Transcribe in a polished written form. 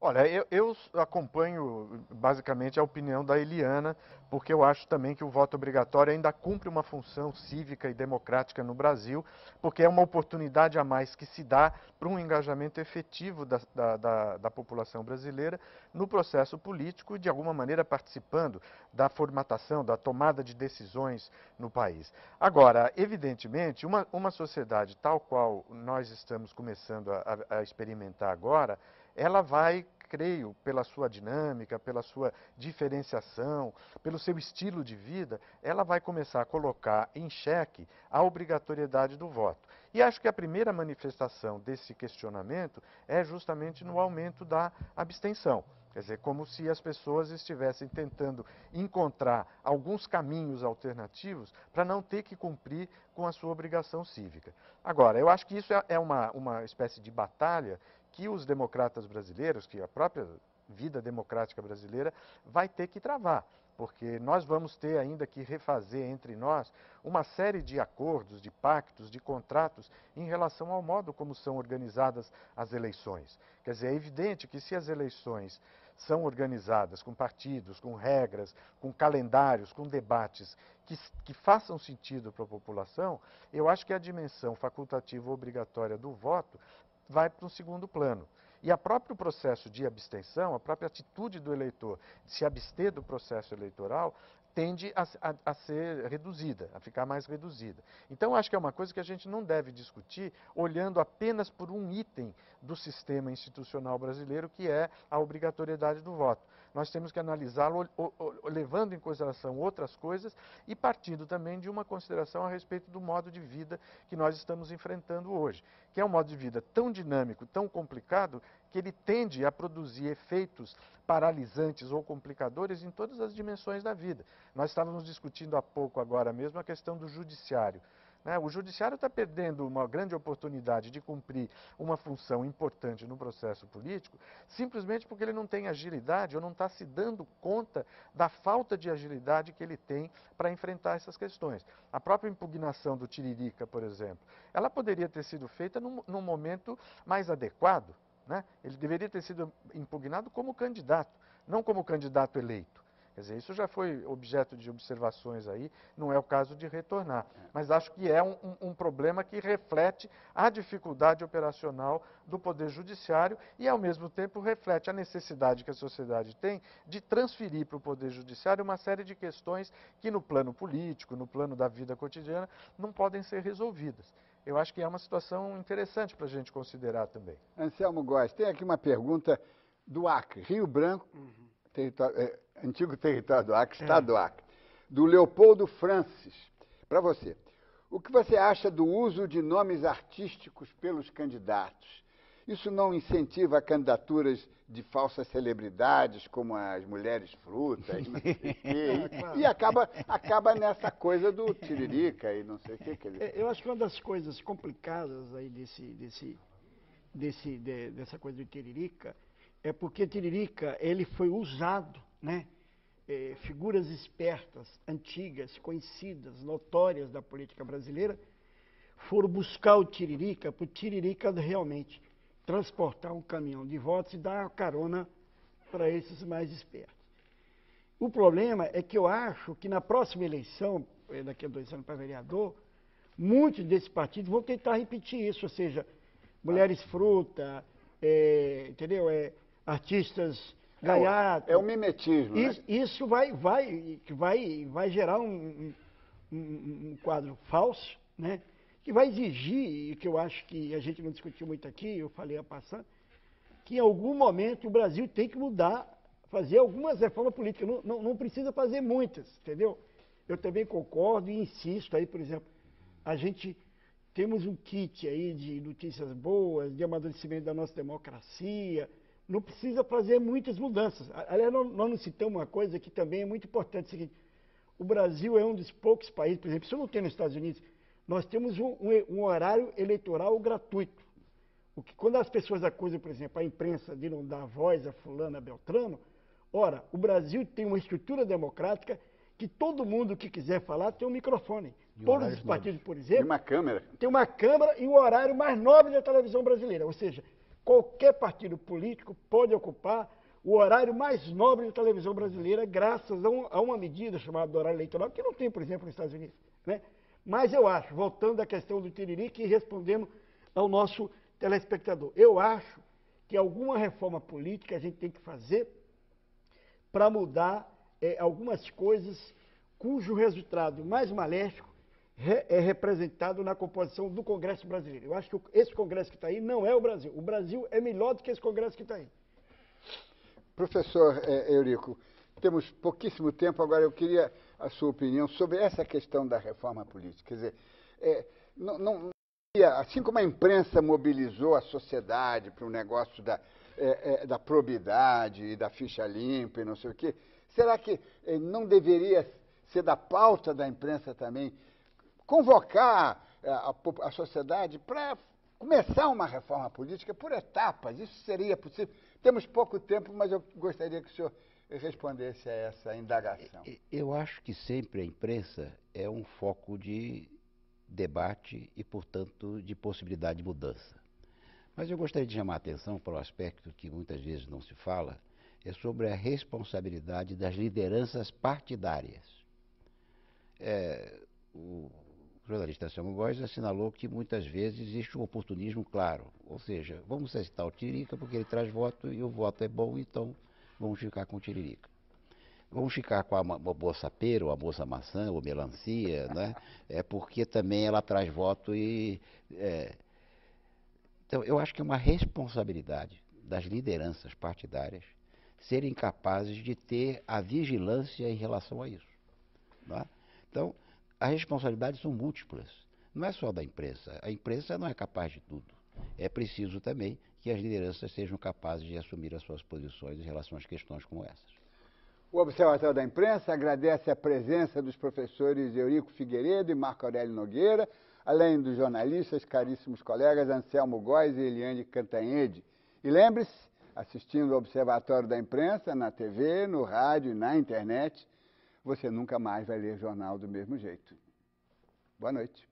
Olha, eu acompanho basicamente a opinião da Eliana, porque eu acho também que o voto obrigatório ainda cumpre uma função cívica e democrática no Brasil, porque é uma oportunidade a mais que se dá para um engajamento efetivo da população brasileira no processo político e, de alguma maneira, participando da formatação, da tomada de decisões no país. Agora, evidentemente, uma sociedade tal qual nós estamos começando a experimentar agora, ela vai, creio, pela sua dinâmica, pela sua diferenciação, pelo seu estilo de vida, ela vai começar a colocar em xeque a obrigatoriedade do voto. E acho que a primeira manifestação desse questionamento é justamente no aumento da abstenção. Quer dizer, como se as pessoas estivessem tentando encontrar alguns caminhos alternativos para não ter que cumprir com a sua obrigação cívica. Agora, eu acho que isso é uma espécie de batalha que os democratas brasileiros, que a própria vida democrática brasileira vai ter que travar, porque nós vamos ter ainda que refazer entre nós uma série de acordos, de pactos, de contratos em relação ao modo como são organizadas as eleições. Quer dizer, é evidente que se as eleições são organizadas com partidos, com regras, com calendários, com debates que façam sentido para a população, eu acho que a dimensão facultativa obrigatória do voto vai para um segundo plano. E o próprio processo de abstenção, a própria atitude do eleitor de se abster do processo eleitoral, tende a ser reduzida, a ficar mais reduzida. Então, acho que é uma coisa que a gente não deve discutir olhando apenas por um item do sistema institucional brasileiro, que é a obrigatoriedade do voto. Nós temos que analisá-lo levando em consideração outras coisas e partindo também de uma consideração a respeito do modo de vida que nós estamos enfrentando hoje, que é um modo de vida tão dinâmico, tão complicado, que ele tende a produzir efeitos paralisantes ou complicadores em todas as dimensões da vida. Nós estávamos discutindo há pouco, agora mesmo, a questão do judiciário. O judiciário está perdendo uma grande oportunidade de cumprir uma função importante no processo político, simplesmente porque ele não tem agilidade ou não está se dando conta da falta de agilidade que ele tem para enfrentar essas questões. A própria impugnação do Tiririca, por exemplo, ela poderia ter sido feita num momento mais adequado. Ele deveria ter sido impugnado como candidato, não como candidato eleito. Quer dizer, isso já foi objeto de observações aí, não é o caso de retornar. Mas acho que é um problema que reflete a dificuldade operacional do Poder Judiciário e, ao mesmo tempo, reflete a necessidade que a sociedade tem de transferir para o Poder Judiciário uma série de questões que, no plano político, no plano da vida cotidiana, não podem ser resolvidas. Eu acho que é uma situação interessante para a gente considerar também. Anselmo Góes, tem aqui uma pergunta do Acre, Rio Branco, antigo território do Acre, estado do Acre, do Leopoldo Francis. Para você, o que você acha do uso de nomes artísticos pelos candidatos? Isso não incentiva candidaturas de falsas celebridades, como as mulheres frutas, não sei o quê, e acaba nessa coisa do tiririca e não sei o quê. Eu acho que uma das coisas complicadas aí dessa coisa do tiririca é porque tiririca ele foi usado, né? Figuras espertas, antigas, conhecidas, notórias da política brasileira, foram buscar o tiririca, para o tiririca realmente transportar um caminhão de votos e dar carona para esses mais espertos. O problema é que eu acho que na próxima eleição, daqui a 2 anos para vereador, muitos desses partidos vão tentar repetir isso, ou seja, mulheres fruta, entendeu? Artistas gaiatos. É o mimetismo, né? Isso vai gerar um quadro falso, né? Que vai exigir, e que eu acho que a gente não discutiu muito aqui, eu falei a passar, que em algum momento o Brasil tem que mudar, fazer algumas reformas políticas, não precisa fazer muitas, entendeu? Eu também concordo e insisto aí, por exemplo, a gente temos um kit aí de notícias boas, de amadurecimento da nossa democracia, não precisa fazer muitas mudanças. Aliás, nós não citamos uma coisa que também é muito importante, é o seguinte, o Brasil é um dos poucos países, por exemplo, isso não tem nos Estados Unidos, nós temos um horário eleitoral gratuito. O que, quando as pessoas acusam, por exemplo, a imprensa de não dar voz a fulano, a Beltrano, ora, o Brasil tem uma estrutura democrática que todo mundo que quiser falar tem um microfone. Todos os partidos, por exemplo, tem uma câmera. Tem uma câmera e um horário mais nobre da televisão brasileira. Ou seja, Qualquer partido político pode ocupar o horário mais nobre da televisão brasileira, graças a uma medida chamada do horário eleitoral, que não tem, por exemplo, nos Estados Unidos. Né? Mas eu acho, voltando à questão do Tiririca e respondendo ao nosso telespectador, eu acho que alguma reforma política a gente tem que fazer para mudar algumas coisas cujo resultado mais maléfico é representado na composição do Congresso brasileiro. Eu acho que esse Congresso que está aí não é o Brasil. O Brasil é melhor do que esse Congresso que está aí. Professor Eurico, temos pouquíssimo tempo, agora eu queria a sua opinião sobre essa questão da reforma política. Quer dizer, assim como a imprensa mobilizou a sociedade para o negócio da probidade e da ficha limpa e não sei o quê, será que não deveria ser da pauta da imprensa também convocar a sociedade para começar uma reforma política por etapas? Isso seria possível? Temos pouco tempo, mas eu gostaria que o senhor respondesse a essa indagação. Eu acho que sempre a imprensa é um foco de debate e, portanto, de possibilidade de mudança. Mas eu gostaria de chamar a atenção para o aspecto que muitas vezes não se fala, é sobre a responsabilidade das lideranças partidárias. O jornalista Samuel Góes assinalou que muitas vezes existe um oportunismo claro, ou seja, vamos citar o Tiririca porque ele traz voto e o voto é bom, então vamos ficar com o Tiririca. Vamos ficar com a moça pera, ou a moça maçã, ou melancia, né? Porque também ela traz voto e... Então, eu acho que é uma responsabilidade das lideranças partidárias serem capazes de ter a vigilância em relação a isso. Né? Então, as responsabilidades são múltiplas. Não é só da imprensa. A imprensa não é capaz de tudo. É preciso também que as lideranças sejam capazes de assumir as suas posições em relação às questões como essas. O Observatório da Imprensa agradece a presença dos professores Eurico Figueiredo e Marco Aurélio Nogueira, além dos jornalistas, caríssimos colegas Anselmo Góes e Eliane Cantanhede. E lembre-se, assistindo ao Observatório da Imprensa, na TV, no rádio e na internet, você nunca mais vai ler jornal do mesmo jeito. Boa noite.